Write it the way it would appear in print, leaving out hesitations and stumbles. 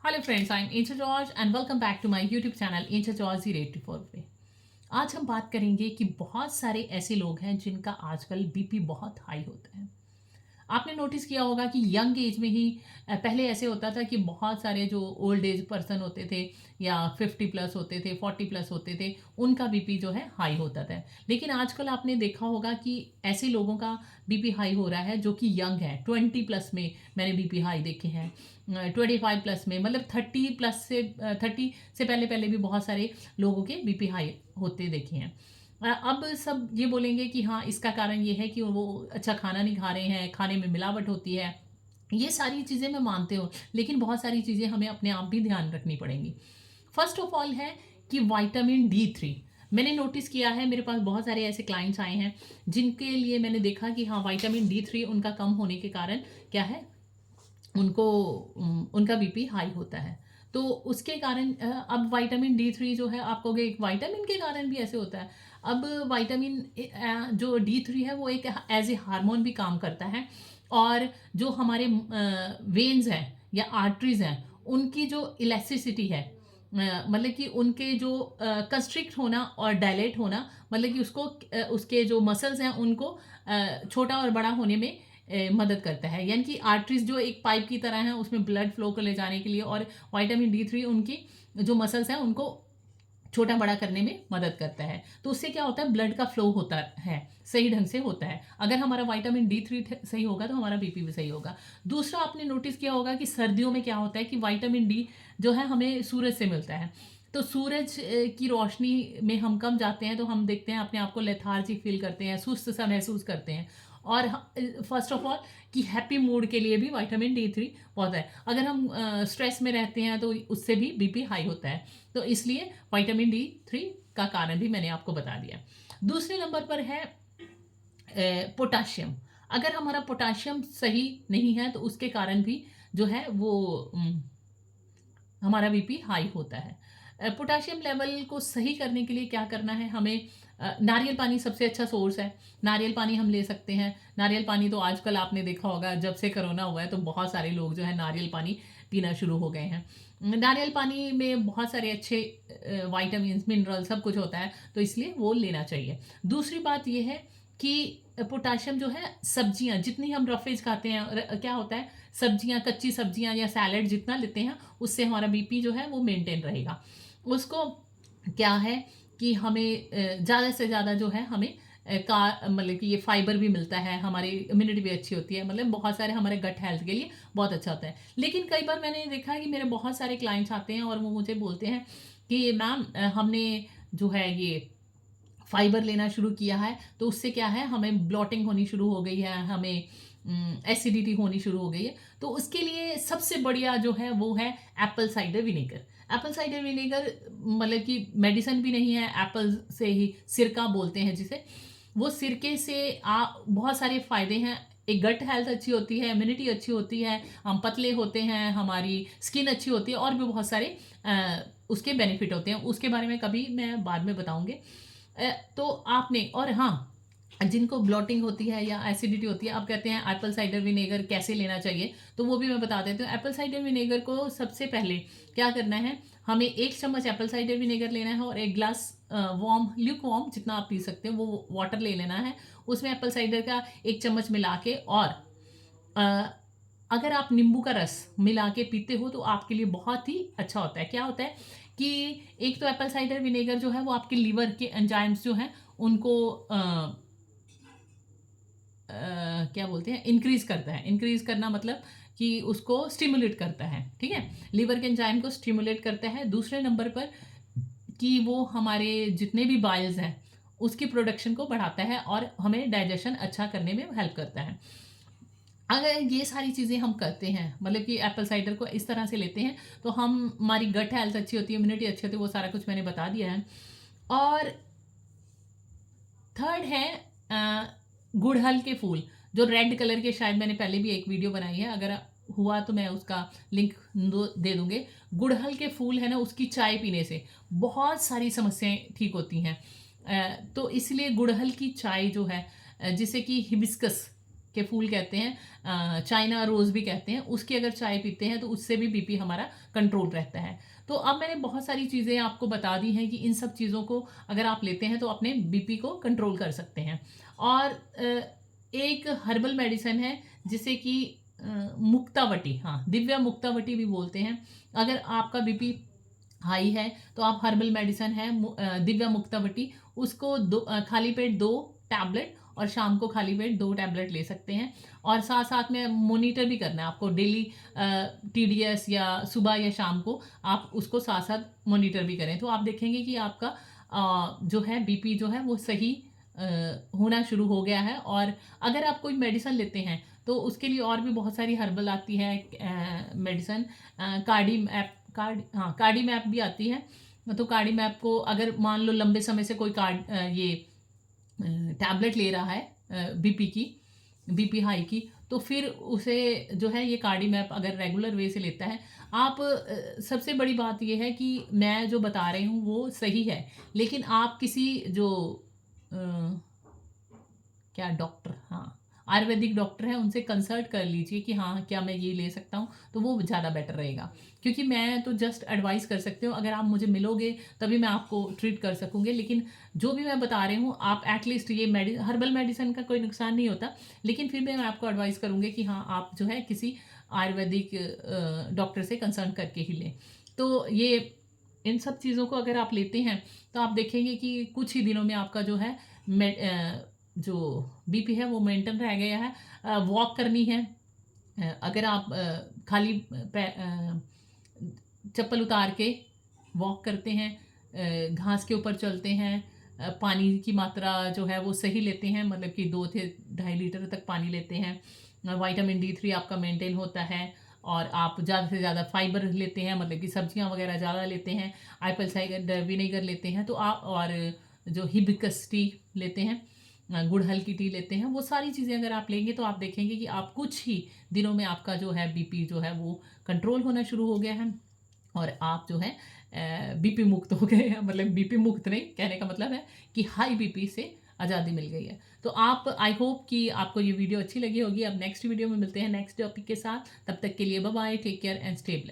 Hello friends, I am Angel George and welcome back to my YouTube channel Angel George 084 पे। आज हम बात करेंगे कि बहुत सारे ऐसे लोग हैं जिनका आजकल बीपी बहुत हाई होता है। आपने नोटिस किया होगा कि यंग एज में ही पहले ऐसे होता था कि बहुत सारे जो ओल्ड एज पर्सन होते थे या 50+ होते थे, 40+ होते थे, उनका बीपी जो है हाई होता था। लेकिन आजकल आपने देखा होगा कि ऐसे लोगों का बीपी हाई हो रहा है जो कि यंग है। 20+ में मैंने बीपी हाई देखे हैं, 25+ में, मतलब 30+ से 30 से पहले पहले भी बहुत सारे लोगों के बीपी हाई होते देखे हैं। अब सब ये बोलेंगे कि हाँ, इसका कारण ये है कि वो अच्छा खाना नहीं खा रहे हैं, खाने में मिलावट होती है। ये सारी चीज़ें मैं मानते हूँ, लेकिन बहुत सारी चीज़ें हमें अपने आप भी ध्यान रखनी पड़ेंगी। फर्स्ट ऑफ ऑल है कि विटामिन D3। मैंने नोटिस किया है, मेरे पास बहुत सारे ऐसे क्लाइंट्स आए हैं जिनके लिए मैंने देखा कि हाँ, विटामिन D3 उनका कम होने के कारण क्या है, उनको उनका बीपी हाई होता है। तो उसके कारण अब विटामिन D3 जो है, आप कहोगे एक विटामिन के कारण भी ऐसे होता है। अब विटामिन जो D3 है वो एक एज ए हार्मोन भी काम करता है। और जो हमारे वेन्स हैं या आर्टरीज हैं, उनकी जो इलास्टिसिटी है, मतलब कि उनके जो कंस्ट्रिक्ट होना और डायलेट होना, मतलब कि उसके जो मसल्स हैं उनको छोटा और बड़ा होने में मदद करता है। यानी कि आर्टरीज जो एक पाइप की तरह है, उसमें ब्लड फ्लो को ले जाने के लिए, और विटामिन D3 उनकी जो मसल्स हैं उनको छोटा बड़ा करने में मदद करता है। तो उससे क्या होता है, ब्लड का फ्लो होता है, सही ढंग से होता है। अगर हमारा विटामिन D3 सही होगा तो हमारा बीपी भी सही होगा। दूसरा, आपने नोटिस किया होगा कि सर्दियों में क्या होता है कि विटामिन D जो है हमें सूरज से मिलता है। तो सूरज की रोशनी में हम कम जाते हैं तो हम देखते हैं अपने आप को लेथार्जिक फील करते हैं, सुस्त सा महसूस करते हैं। और फर्स्ट ऑफ ऑल कि हैप्पी मूड के लिए भी विटामिन D3 बहुत है। अगर हम स्ट्रेस में रहते हैं तो उससे भी बीपी हाई होता है। तो इसलिए विटामिन D3 का कारण भी मैंने आपको बता दिया। दूसरे नंबर पर है पोटाशियम। अगर हमारा पोटाशियम सही नहीं है तो उसके कारण भी जो है वो हमारा बीपी हाई होता है। पोटाशियम लेवल को सही करने के लिए क्या करना है हमें, नारियल पानी सबसे अच्छा सोर्स है। नारियल पानी हम ले सकते हैं। नारियल पानी तो आजकल आपने देखा होगा, जब से कोरोना हुआ है तो बहुत सारे लोग जो है नारियल पानी पीना शुरू हो गए हैं। नारियल पानी में बहुत सारे अच्छे वाइटामिन मिनरल सब कुछ होता है, तो इसलिए वो लेना चाहिए। दूसरी बात ये है कि पोटाशियम जो है, सब्जियां जितनी हम रफेज खाते हैं, क्या होता है, सब्जियां, कच्ची सब्जियां या सैलड जितना लेते हैं उससे हमारा बीपी जो है वो मेंटेन रहेगा। उसको क्या है कि हमें ज़्यादा से ज़्यादा जो है हमें का मतलब कि ये फाइबर भी मिलता है, हमारी इम्यूनिटी भी अच्छी होती है, मतलब बहुत सारे हमारे गट हेल्थ के लिए बहुत अच्छा होता है। लेकिन कई बार मैंने देखा है कि मेरे बहुत सारे क्लाइंट्स आते हैं और वो मुझे बोलते हैं कि मैम, हमने जो है ये फाइबर लेना शुरू किया है तो उससे क्या है, हमें ब्लॉटिंग होनी शुरू हो गई है, हमें एसिडिटी होनी शुरू हो गई है। तो उसके लिए सबसे बढ़िया जो है वो है Apple cider vinegar. Apple cider vinegar मतलब कि मेडिसिन भी नहीं है, एप्पल से ही सिरका बोलते हैं जिसे। वो सिरके से बहुत सारे फायदे हैं। एक गट हेल्थ अच्छी होती है, इम्यूनिटी अच्छी होती है, हम पतले होते हैं, हमारी स्किन अच्छी होती है, और भी बहुत सारे उसके बेनिफिट होते हैं। उसके बारे में कभी मैं बाद में बताऊंगी। तो आपने, और हाँ, जिनको ब्लॉटिंग होती है या एसिडिटी होती है, आप कहते हैं एप्पल साइडर विनेगर कैसे लेना चाहिए, तो वो भी मैं बता देती हूँ। एप्पल साइडर विनेगर को सबसे पहले क्या करना है, हमें 1 चम्मच एप्पल साइडर विनेगर लेना है और 1 ग्लास वार्म, ल्यूक वार्म जितना आप पी सकते हो वो वाटर ले लेना है। उसमें एप्पल साइडर का 1 चम्मच मिला के, और अ, अगर आप नींबू का रस मिला के पीते हो तो आपके लिए बहुत ही अच्छा होता है। क्या होता है कि एक तो एप्पल साइडर विनेगर जो है वो आपके लीवर के एंजाइम्स जो हैं उनको क्या बोलते हैं, इंक्रीज करता है। इंक्रीज करना मतलब कि उसको स्टिमुलेट करता है, ठीक है, लीवर के एंजाइम को स्टिमुलेट करता है। दूसरे नंबर पर कि वो हमारे जितने भी बाइल्स हैं उसकी प्रोडक्शन को बढ़ाता है और हमें डाइजेशन अच्छा करने में हेल्प करता है। अगर ये सारी चीज़ें हम करते हैं, मतलब कि एप्पल साइडर को इस तरह से लेते हैं, तो हमारी गट हेल्थ अच्छी होती है, इम्यूनिटी अच्छी होती है, वो सारा कुछ मैंने बता दिया है। और थर्ड है गुड़हल के फूल, जो रेड कलर के, शायद मैंने पहले भी एक वीडियो बनाई है, अगर हुआ तो मैं उसका लिंक दे दूंगे। गुड़हल के फूल है ना, उसकी चाय पीने से बहुत सारी समस्याएं ठीक होती हैं। तो इसलिए गुड़हल की चाय जो है, जिसे कि हिबिस्कस के फूल कहते हैं, चाइना रोज़ भी कहते हैं, उसकी अगर चाय पीते हैं तो उससे भी बीपी हमारा कंट्रोल रहता है। तो अब मैंने बहुत सारी चीज़ें आपको बता दी हैं कि इन सब चीज़ों को अगर आप लेते हैं तो अपने बीपी को कंट्रोल कर सकते हैं। और एक हर्बल मेडिसिन है जिसे कि मुक्तावटी, हाँ, दिव्या मुक्तावटी भी बोलते हैं। अगर आपका बीपी हाई है तो आप हर्बल मेडिसिन है दिव्या मुक्तावटी, उसको खाली पेट 2 टैबलेट और शाम को खाली पेट 2 टैबलेट ले सकते हैं। और साथ-साथ में मॉनिटर भी करना है आपको डेली, टीडीएस या सुबह या शाम को आप उसको साथ-साथ मॉनिटर भी करें। तो आप देखेंगे कि आपका जो है बीपी जो है वो सही होना शुरू हो गया है। और अगर आप कोई मेडिसिन लेते हैं तो उसके लिए और भी बहुत सारी हर्बल आती है मेडिसिन, कार्डी मैप भी आती है। तो कार्डी मैप को अगर मान लो लंबे समय से कोई ये टैबलेट ले रहा है बीपी हाई की, तो फिर उसे जो है ये कार्डी मैप अगर रेगुलर वे से लेता है, आप सबसे बड़ी बात ये है कि मैं जो बता रही हूँ वो सही है, लेकिन आप किसी जो क्या डॉक्टर, हाँ, आयुर्वेदिक डॉक्टर हैं उनसे कंसल्ट कर लीजिए कि हाँ, क्या मैं ये ले सकता हूँ, तो वो ज़्यादा बेटर रहेगा। क्योंकि मैं तो जस्ट एडवाइस कर सकती हूँ, अगर आप मुझे मिलोगे तभी मैं आपको ट्रीट कर सकूँगी, लेकिन जो भी मैं बता रही हूँ आप एटलीस्ट ये हर्बल मेडिसिन का कोई नुकसान नहीं होता, लेकिन फिर भी मैं आपको एडवाइस करूँगी कि हाँ, आप जो है किसी आयुर्वेदिक डॉक्टर से कंसल्ट करके ही लें। तो ये इन सब चीज़ों को अगर आप लेते हैं तो आप देखेंगे कि कुछ ही दिनों में आपका जो है जो बीपी है वो मेंटेन रह गया है। वॉक करनी है, अगर आप खाली चप्पल उतार के वॉक करते हैं, घास के ऊपर चलते हैं, पानी की मात्रा जो है वो सही लेते हैं, मतलब कि 2 से 2.5 लीटर तक पानी लेते हैं, विटामिन D3 आपका मेंटेन होता है, और आप ज़्यादा से ज़्यादा फाइबर लेते हैं, मतलब कि सब्जियां वगैरह ज़्यादा लेते हैं, एप्पल साइडर विनेगर लेते हैं, तो आप और जो हिबिस्कस टी लेते हैं, गुड़हल की टी लेते हैं, वो सारी चीज़ें अगर आप लेंगे तो आप देखेंगे कि आप कुछ ही दिनों में आपका जो है बीपी जो है वो कंट्रोल होना शुरू हो गया है, और आप जो है बीपी मुक्त हो गए हैं। मतलब बीपी मुक्त नहीं, कहने का मतलब है कि हाई बीपी से आज़ादी मिल गई है। तो आप, आई होप कि आपको ये वीडियो अच्छी लगी होगी। अब नेक्स्ट वीडियो में मिलते हैं नेक्स्ट टॉपिक के साथ, तब तक के लिए bye bye, take care and stay blessed.